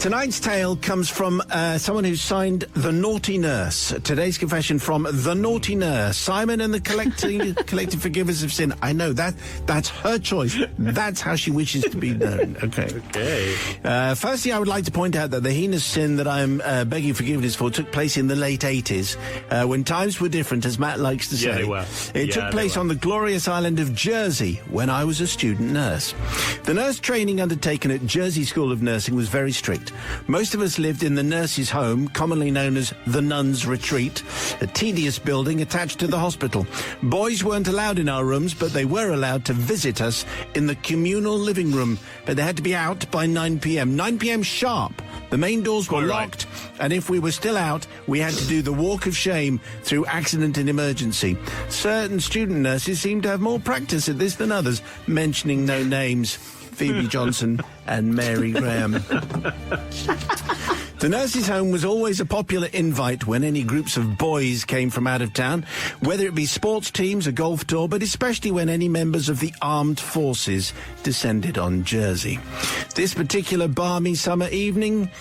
Tonight's tale comes from someone who signed The Naughty Nurse. Today's confession from The Naughty Nurse. Simon and the collective forgivers of sin. I know, that's her choice. That's how she wishes to be known. Okay. Firstly, I would like to point out that the heinous sin that I'm begging forgiveness for took place in the late 80s, when times were different, as Matt likes to say. Yeah, they were. It took place on the glorious island of Jersey when I was a student nurse. The nurse training undertaken at Jersey School of Nursing was very strict. Most of us lived in the nurse's home, commonly known as the Nuns' Retreat, a tedious building attached to the hospital. Boys weren't allowed in our rooms, but they were allowed to visit us in the communal living room. But they had to be out by 9 p.m. 9 p.m. sharp. The main doors were locked, and if we were still out, we had to do the walk of shame through accident and emergency. Certain student nurses seemed to have more practice at this than others, mentioning no names. Phoebe Johnson and Mary Graham. The nurse's home was always a popular invite when any groups of boys came from out of town, whether it be sports teams, a golf tour, but especially when any members of the armed forces descended on Jersey. This particular balmy summer evening,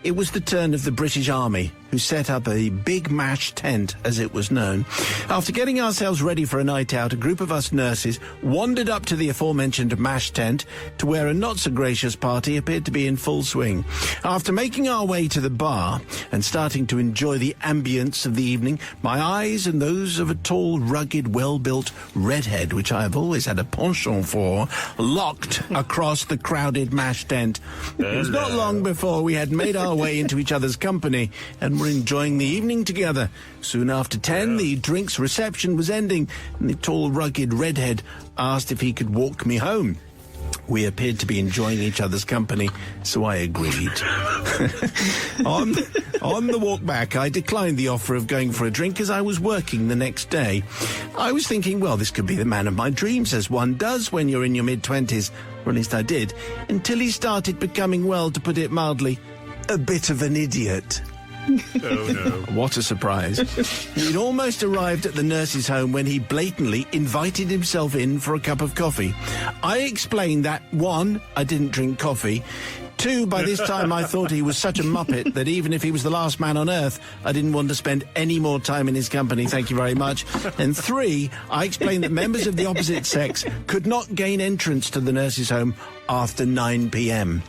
it was the turn of the British Army, who set up a big mash tent, as it was known. After getting ourselves ready for a night out, a group of us nurses wandered up to the aforementioned mash tent to where a not-so-gracious party appeared to be in full swing. After making our way to the bar and starting to enjoy the ambience of the evening, my eyes and those of a tall, rugged, well-built redhead, which I have always had a penchant for, locked across the crowded mash tent. It was not long before we had made our way into each other's company and were enjoying the evening together. Soon after 10, the drinks reception was ending, and the tall, rugged redhead asked if he could walk me home. We appeared to be enjoying each other's company, so I agreed. On the walk back, I declined the offer of going for a drink as I was working the next day. I was thinking, well, this could be the man of my dreams, as one does when you're in your mid-20s, or at least I did, until he started becoming, well, to put it mildly, a bit of an idiot. Oh, no. What a surprise. He'd almost arrived at the nurse's home when he blatantly invited himself in for a cup of coffee. I explained that, 1, I didn't drink coffee. 2, by this time I thought he was such a muppet that even if he was the last man on earth, I didn't want to spend any more time in his company, thank you very much. And 3, I explained that members of the opposite sex could not gain entrance to the nurse's home after 9 p.m.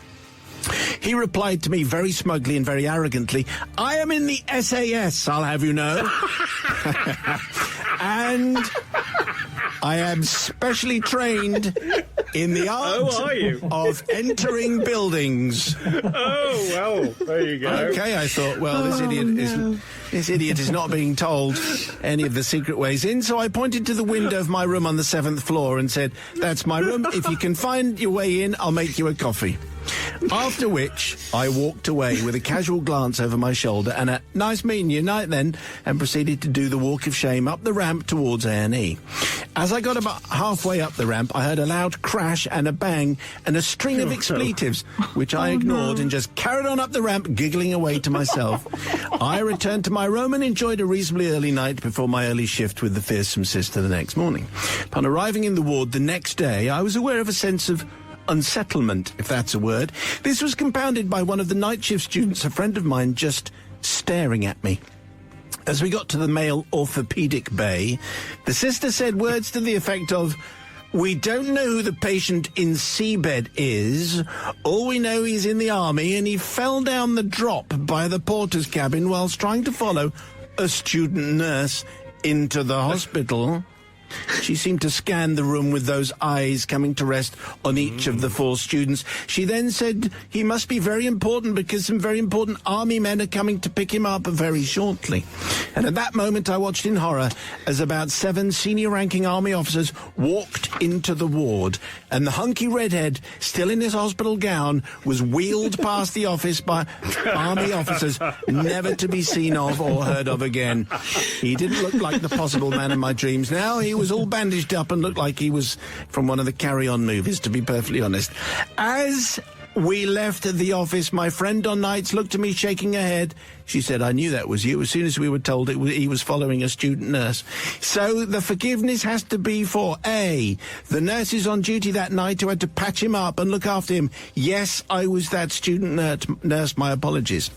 He replied to me very smugly and very arrogantly, "I am in the SAS, I'll have you know." And I am specially trained in the art of entering buildings. Oh, well, there you go. Okay, I thought, well, this idiot is not being told any of the secret ways in, so I pointed to the window of my room on the 7th floor and said, "That's my room. If you can find your way in, I'll make you a coffee." After which, I walked away with a casual glance over my shoulder and a "nice meeting you" night then, and proceeded to do the walk of shame up the ramp towards A&E. As I got about halfway up the ramp, I heard a loud crash and a bang and a string of expletives, which I ignored and just carried on up the ramp, giggling away to myself. I returned to my room and enjoyed a reasonably early night before my early shift with the fearsome sister the next morning. Upon arriving in the ward the next day, I was aware of a sense of unsettlement, if that's a word. This was compounded by one of the night shift students, a friend of mine, just staring at me. As we got to the male orthopedic bay, the sister said words to the effect of, "We don't know who the patient in seabed is. All we know he's in the army and he fell down the drop by the porter's cabin whilst trying to follow a student nurse into the hospital." She seemed to scan the room with those eyes coming to rest on each of the 4 students. She then said he must be very important because some very important army men are coming to pick him up very shortly. And at that moment I watched in horror as about 7 senior-ranking army officers walked into the ward, and the hunky redhead, still in his hospital gown, was wheeled past the office by army officers never to be seen of or heard of again. He didn't look like the possible man of my dreams now. He was all bandaged up and looked like he was from one of the Carry On movies, to be perfectly honest. As We left the office. My friend on nights looked at me shaking her head. She said, I knew that was you as soon as we were told he was following a student nurse. So the forgiveness has to be for A, the nurses on duty that night who had to patch him up and look after him. Yes, I was that student nurse. My apologies.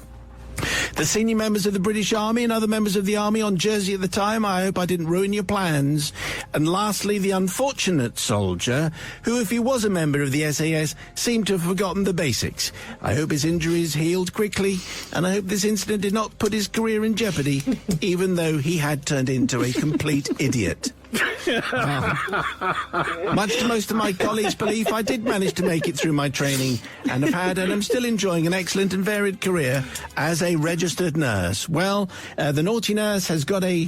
The senior members of the British Army and other members of the Army on Jersey at the time, I hope I didn't ruin your plans. And lastly, the unfortunate soldier, who, if he was a member of the SAS, seemed to have forgotten the basics. I hope his injuries healed quickly, and I hope this incident did not put his career in jeopardy, even though he had turned into a complete idiot. Much to most of my colleagues' belief, I did manage to make it through my training and have had and am still enjoying an excellent and varied career as a registered nurse. Well, the naughty nurse has got a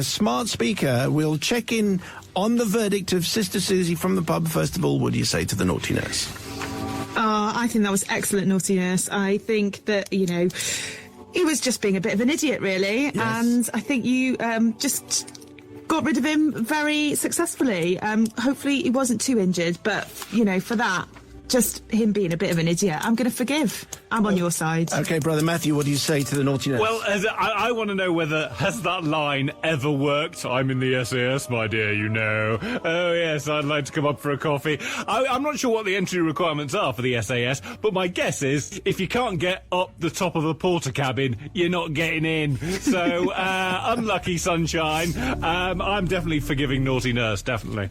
smart speaker. We'll check in on the verdict of Sister Susie from the pub. First of all, what do you say to the naughty nurse? I think that was excellent, naughty nurse. I think that, he was just being a bit of an idiot, really. Yes. And I think you just got rid of him very successfully. Hopefully he wasn't too injured, but, for that, just him being a bit of an idiot, I'm going to forgive. I'm on your side. Okay, Brother Matthew, what do you say to the naughty nurse? Well, I want to know has that line ever worked? I'm in the SAS, my dear, Oh, yes, I'd like to come up for a coffee. I'm not sure what the entry requirements are for the SAS, but my guess is if you can't get up the top of a porter cabin, you're not getting in. So, unlucky, sunshine. I'm definitely forgiving naughty nurse, definitely.